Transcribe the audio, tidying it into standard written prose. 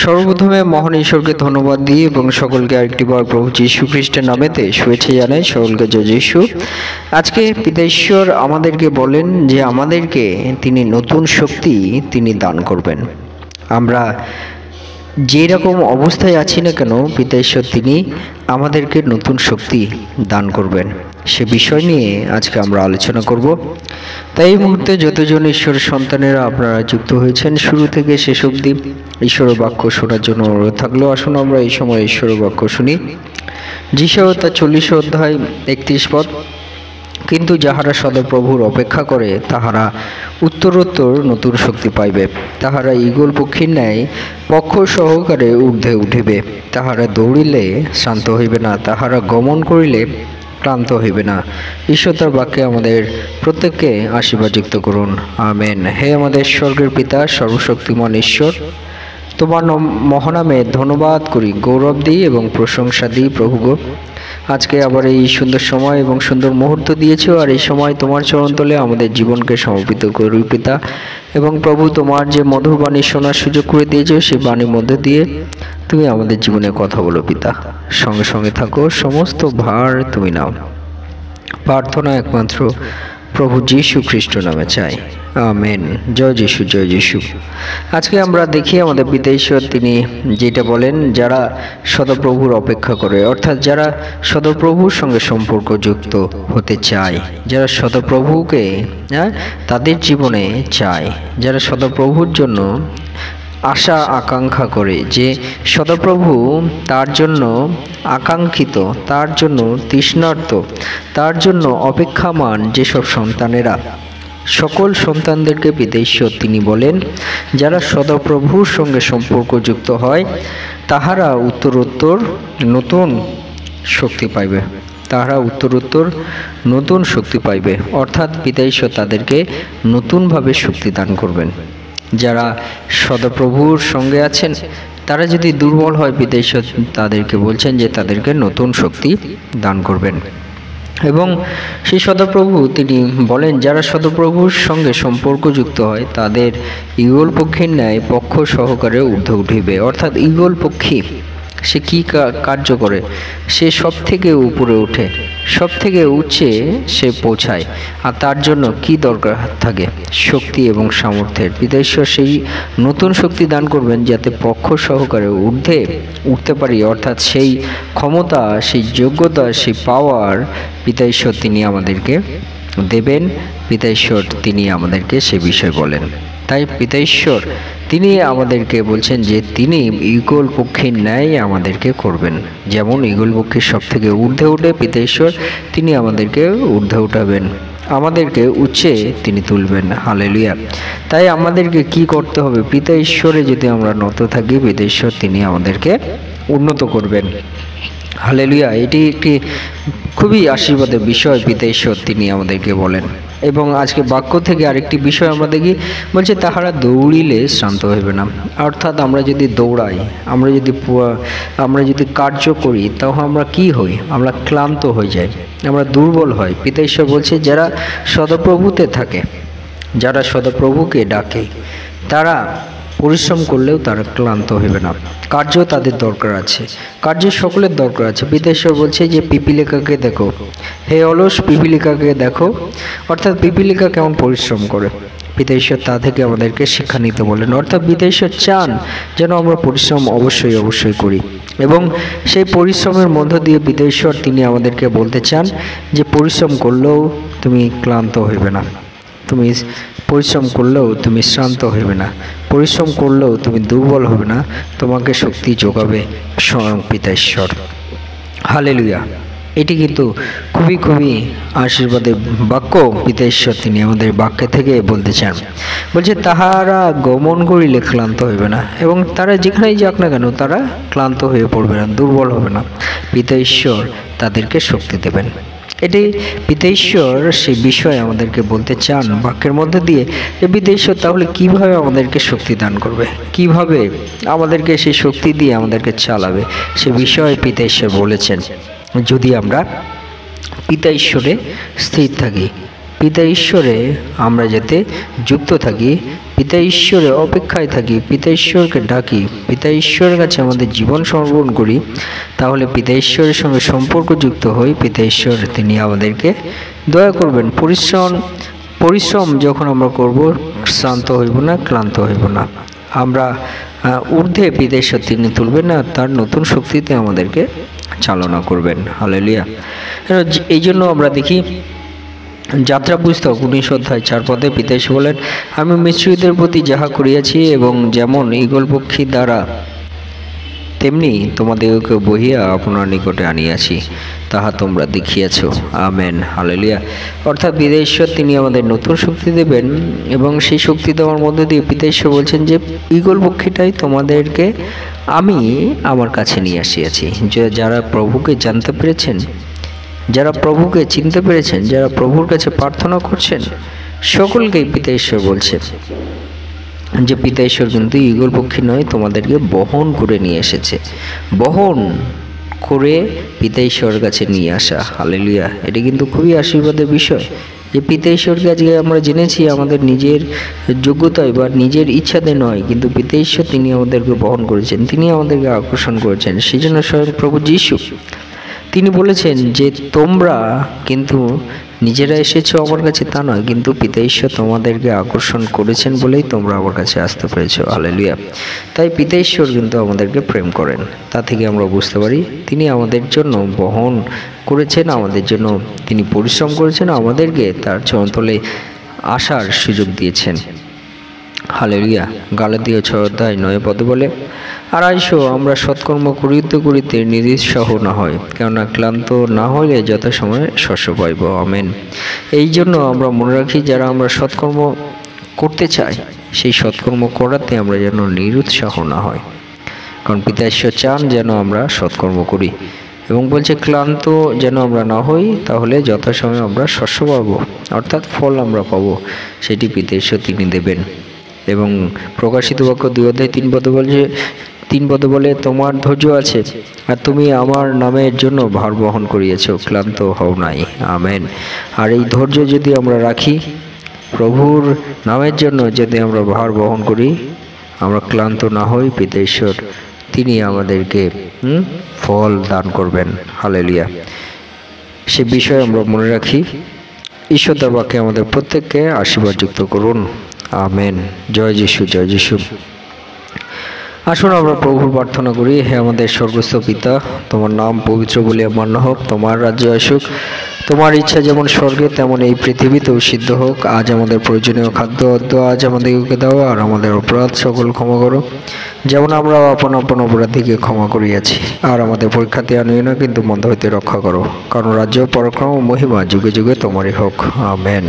সর্বপ্রথমে মহান ঈশ্বরকে ধন্যবাদ দিই এবং সকলকে আরেকটিবার প্রভু যীশু খ্রিস্টের নামেতে শুভেচ্ছা জানাই। সকলকে জয় যীশু। আজকে পিতা ঈশ্বর আমাদেরকে বলেন যে আমাদেরকে তিনি নতুন শক্তি তিনি দান করবেন। আমরা যে রকম অবস্থায় আছি না কেন, পিতা ঈশ্বর তিনি আমাদেরকে নতুন শক্তি দান করবেন, সে বিষয় নিয়ে আজকে আমরা আলোচনা করব। তাই এই মুহূর্তে যতজন ঈশ্বরের সন্তানেরা আপনারা যুক্ত হয়েছেন শুরু থেকে শেষ অবধি ঈশ্বরের বাক্য শোনার জন্য অনুরোধ থাকলো। আসুন আমরা এই সময় ঈশ্বরের বাক্য শুনি। যিশায়া তার 40 অধ্যায় 31 পদ। কিন্তু যাহারা সদাপ্রভুর অপেক্ষা করে তাহারা উত্তরোত্তর নতুন শক্তি পাইবে, তাহারা ঈগল পক্ষীর ন্যায় পক্ষ সহকারে ঊর্ধ্বে উঠিবে, তাহারা দৌড়িলে শান্ত হইবে না, তাহারা গমন করিলে ক্লান্ত হইবে না। ঈশ্বর তার বাক্যে আমাদের প্রত্যেককে আশীর্বাদযুক্ত করুন, আমেন। হে আমাদের স্বর্গের পিতা, সর্বশক্তিমান ঈশ্বর, তোমার মহানামে ধন্যবাদ করি, গৌরব দিই এবং প্রশংসা দিই। প্রভু গো, আজকে আবার এই সুন্দর সময় এবং সুন্দর মুহূর্ত দিয়েছো, আর এই সময় তোমার চরণতলে আমাদের জীবনকে সমর্পিত করি পিতা। এবং প্রভু, তোমার যে মধুর বাণী শোনার সুযোগ করে দিয়েছো, সেই বাণীর মধ্যে দিয়ে তুমি আমাদের জীবনে কথা বলো পিতা। সঙ্গে সঙ্গে থাকো, সমস্ত ভার তুমি নাও। প্রার্থনা একমাত্র প্রভু যীশু খ্রিস্ট নামে চাই, আমেন। জয় যীশু, জয় যীশু। আজকে আমরা দেখি আমাদের পিতা ঈশ্বর তিনি যেটা বলেন, যারা সদাপ্রভুর অপেক্ষা করে, অর্থাৎ যারা সদাপ্রভুর সঙ্গে সম্পর্কযুক্ত হতে চায়, যারা সদাপ্রভুকে তাদের জীবনে চায়, যারা সদাপ্রভুর জন্য আশা আকাঙ্ক্ষা করে, যে সদাপ্রভু তার জন্য আকাঙ্ক্ষিত, তার জন্য তৃষ্ণার্ত, তার জন্য অপেক্ষামান যেসব সন্তানেরা, সকল সন্তানদেরকে পিতা ঈশ্বর তিনি বলেন যারা সদাপ্রভুর সঙ্গে সম্পর্কযুক্ত হয় তাহারা উত্তরোত্তর নতুন শক্তি পাইবে, তাহারা উত্তরোত্তর নতুন শক্তি পাইবে। অর্থাৎ পিতা ঈশ্বর তাদেরকে নতুনভাবে শক্তি দান করবেন। যারা সদাপ্রভুর সঙ্গে আছেন তারা যদি দুর্বল হয়, পিতা ঈশ্বর তাদেরকে বলছেন যে তাদেরকে নতুন শক্তি দান করবেন। এবং সেই সদাপ্রভু তিনি বলেন যারা সদাপ্রভুর সঙ্গে সম্পর্কযুক্ত হয় তাদের ঈগল পক্ষীর ন্যায় পক্ষ সহকারে ঊর্ধ্বে উঠিবে। অর্থাৎ ঈগল পক্ষী সে কী কার্য করে? সে সব থেকে উপরে ওঠে, সব থেকে উচ্চে সে পৌঁছায়। আর তার জন্য কি দরকার থাকে? শক্তি এবং সামর্থ্যের। পিতা ঈশ্বর সেই নতুন শক্তি দান করবেন যাতে পক্ষ সহকারে ঊর্ধ্বে উঠতে পারি। অর্থাৎ সেই ক্ষমতা, সেই যোগ্যতা, সেই পাওয়ার পিতা ঈশ্বর তিনি আমাদেরকে দেবেন। পিতা ঈশ্বর তিনি আমাদেরকে সে বিষয় বলেন। তাই পিতা ঈশ্বর তিনি আমাদেরকে বলছেন যে তিনি ঈগল পক্ষীর ন্যায় আমাদেরকে করবেন। যেমন ঈগল পক্ষীর সব থেকে ঊর্ধ্বে উঠে পিতা ঈশ্বর তিনি আমাদেরকে ঊর্ধ্বে উঠাবেন, আমাদেরকে উচ্চে তিনি তুলবেন। হালেলুয়া। তাই আমাদেরকে কি করতে হবে? পিতা ঈশ্বরে যদি আমরা নত থাকি, পিতা ঈশ্বর তিনি আমাদেরকে উন্নত করবেন। হালেলুয়া। এটি একটি খুবই আশীর্বাদের বিষয় পিতা ঈশ্বর তিনি আমাদেরকে বলেন। এবং আজকে বাক্য থেকে আরেকটি বিষয় আমরা দেখি, বলছে তাহারা দৌড়িলে শ্রান্ত হইবে না। অর্থাৎ আমরা যদি দৌড়াই, আমরা যদি কার্য করি, তখন আমরা কি হই? আমরা ক্লান্ত হয়ে যাই, আমরা দুর্বল হই। পিতা ঈশ্বর বলছে যারা সদাপ্রভুতে থাকে, যারা সদাপ্রভুকে ডাকে, তারা পরিশ্রম করলেও তারা ক্লান্ত হইবে না। কার্য তাদের দরকার আছে, কার্য সকলের দরকার আছে। পিতা ঈশ্বর বলছে যে পিপিলিকাকে দেখো, হে অলস পিপিলিকাকে দেখো। অর্থাৎ পিপিলিকা কেমন পরিশ্রম করে, পিতা ঈশ্বর তা থেকে আমাদেরকে শিক্ষা নিতে বলেন। অর্থাৎ পিতা ঈশ্বর চান যেন আমরা পরিশ্রম অবশ্যই করি। এবং সেই পরিশ্রমের মধ্য দিয়ে পিতা ঈশ্বর তিনি আমাদেরকে বলতে চান যে পরিশ্রম করলেও তুমি ক্লান্ত হইবে না, তুমি পরিশ্রম করলেও তুমি শ্রান্ত হইবে না, পরিশ্রম করলেও তুমি দুর্বল হবে না, তোমাকে শক্তি যোগাবে স্বয়ং পিতা ঈশ্বর। হালেলুয়া। এটি কিন্তু খুবই আশীর্বাদের বাক্য পিতা ঈশ্বর তিনি আমাদের বাক্য থেকে বলতে চান। বলছে তাহারা গমন করিলে ক্লান্ত হইবে না। এবং তারা যেখানেই যাক না কেন তারা ক্লান্ত হয়ে পড়বে না, দুর্বল হবে না। পিতা ঈশ্বর তাদেরকে শক্তি দেবেন। এটি পিতা ঈশ্বর সেই বিষয়ে আমাদেরকে বলতে চান বাক্যের মধ্যে দিয়ে যে পিতা ঈশ্বর তাহলে কীভাবে আমাদেরকে শক্তি দান করবে, কিভাবে আমাদেরকে সেই শক্তি দিয়ে আমাদেরকে চালাবে, সে বিষয়ে পিতা ঈশ্বর বলেছেন যদি আমরা পিতা ঈশ্বরে স্থির থাকি, পিতা ঈশ্বরে আমরা যাতে যুক্ত থাকি, পিতা ঈশ্বরে অপেক্ষায় থাকি, পিতা ঈশ্বরকে ডাকি, পিতা ঈশ্বরের কাছে আমাদের জীবন সমর্পণ করি, তাহলে পিতা ঈশ্বরের সঙ্গে সম্পর্ক যুক্ত হই। পিতা ঈশ্বর তিনি আমাদেরকে দয়া করবেন। পরিশ্রম যখন আমরা করব, শ্রান্ত হইব না, ক্লান্ত হইব না। আমরা ঊর্ধ্বে পিতা ঈশ্বর তিনি তুলবেন না, তার নতুন শক্তিতে আমাদেরকে চালনা করবেন। হালেলুয়া। এই জন্য আমরা দেখি যাত্রা পুস্তক 19 অধ্যায় 4 পদে পিতা ঈশ্বর বলেন, আমি মিশ্রীয়দের প্রতি যাহা করিয়াছি এবং যেমন ঈগল পক্ষী দ্বারা তেমনি তোমাদেরকে বহিয়া আপনার নিকটে আনিয়াছি, তাহা তোমরা দেখিয়াছ। আমেন। হালেলুয়া। অর্থাৎ পিতা ঈশ্বর তিনি আমাদের নতুন শক্তি দেবেন, এবং সেই শক্তি দেওয়ার মধ্যে দিয়ে পিতা ঈশ্বর বলছেন যে ঈগল পক্ষীটাই তোমাদেরকে আমি আমার কাছে নিয়ে আসিয়াছি। যারা প্রভুকে জানতে পেরেছেন, যারা প্রভুকে চিনতে পেরেছেন, যারা প্রভুর কাছে প্রার্থনা করছেন, সকলকেই পিতা ঈশ্বর বলছেন যে পিতা ঈশ্বর কিন্তু ঈগল পক্ষী নয়, তোমাদেরকে বহন করে নিয়ে এসেছে। বহন করে পিতা ঈশ্বরের কাছে নিয়ে আসা। হালেলুয়া। এটি কিন্তু খুবই আশীর্বাদের বিষয় যে পিতা ঈশ্বরকে আজকে আমরা জেনেছি আমাদের নিজের যোগ্যতায় বা নিজের ইচ্ছাতে নয়, কিন্তু পিতা ঈশ্বর তিনি আমাদেরকে বহন করেছেন, তিনি আমাদেরকে আকর্ষণ করেছেন। সেই জন্য স্বয়ং প্রভু যীশু তিনি বলেছেন যে তোমরা কিন্তু নিজেরা এসেছো আমার কাছে তা নয়, কিন্তু পিতা ঈশ্বর তোমাদেরকে আকর্ষণ করেছেন বলেই তোমরা আমার কাছে আসতে পেরেছো। হালেলুয়া। তাই পিতা ঈশ্বর কিন্তু আমাদেরকে প্রেম করেন। তা থেকে আমরা বুঝতে পারি তিনি আমাদের জন্য বহন করেছেন, আমাদের জন্য তিনি পরিশ্রম করেছেন, আমাদেরকে তার চরণতলে আসার সুযোগ দিয়েছেন। হালেলুয়া। গালাতীয় 6 অধ্যায় 9 পদে বলে, আড়াইশো আমরা সৎকর্ম করিতে করিতে নিরুৎসাহ না হয়, কেননা ক্লান্ত না হইলে যথাসময়ে শস্য পাইব। আমেন। এই জন্য আমরা মনে রাখি, যারা আমরা সৎকর্ম করতে চাই, সেই সৎকর্ম করাতে আমরা যেন নিরুৎসাহ না হয়, কারণ পিতা ঈশ্বর চান যেন আমরা সৎকর্ম করি, এবং বলছে ক্লান্ত যেন আমরা না হই, তাহলে যথাসময়ে আমরা শস্য পাবো, অর্থাৎ ফল আমরা পাবো, সেটি পিতা ঈশ্বর তিনি দেবেন। এবং প্রকাশিত বাক্য 2 অধ্যায় 3 পদে বলে, তোমার ধৈর্য আছে, আর তুমি আমার নামের জন্য ভার বহন করিয়েছ, ক্লান্ত হও নাই। আমেন। আর এই ধৈর্য যদি আমরা রাখি, প্রভুর নামের জন্য যদি আমরা ভার বহন করি, আমরা ক্লান্ত না হই, পিতা ঈশ্বর তিনি আমাদেরকে ফল দান করবেন। হালেলুয়া। সে বিষয়ে আমরা মনে রাখি। ঈশ্বর তার বাক্যে আমাদের প্রত্যেককে আশীর্বাদ যুক্ত করুন। আমেন। জয় যিশু, জয় যিশু। আসুন আমরা প্রভুর প্রার্থনা করি। হে আমাদের স্বর্গস্থ পিতা, তোমার নাম পবিত্র বলিয়া মান্য হোক, তোমার রাজ্য আসুক, তোমার ইচ্ছা যেমন স্বর্গে তেমন এই পৃথিবীতেও সিদ্ধ হোক। আজ আমাদের প্রয়োজনীয় খাদ্য আজ আমাদেরকে দাও, আর আমাদের অপরাধ সকল ক্ষমা করো, যেমন আমরা আপন অপরাধীকে ক্ষমা করিয়াছি। আর আমাদের পরীক্ষাতে আনিও না, কিন্তু মন্দ হইতে রক্ষা করো, কারণ রাজ্য, পরাক্রম ও মহিমা যুগে যুগে তোমারই হোক। আমেন।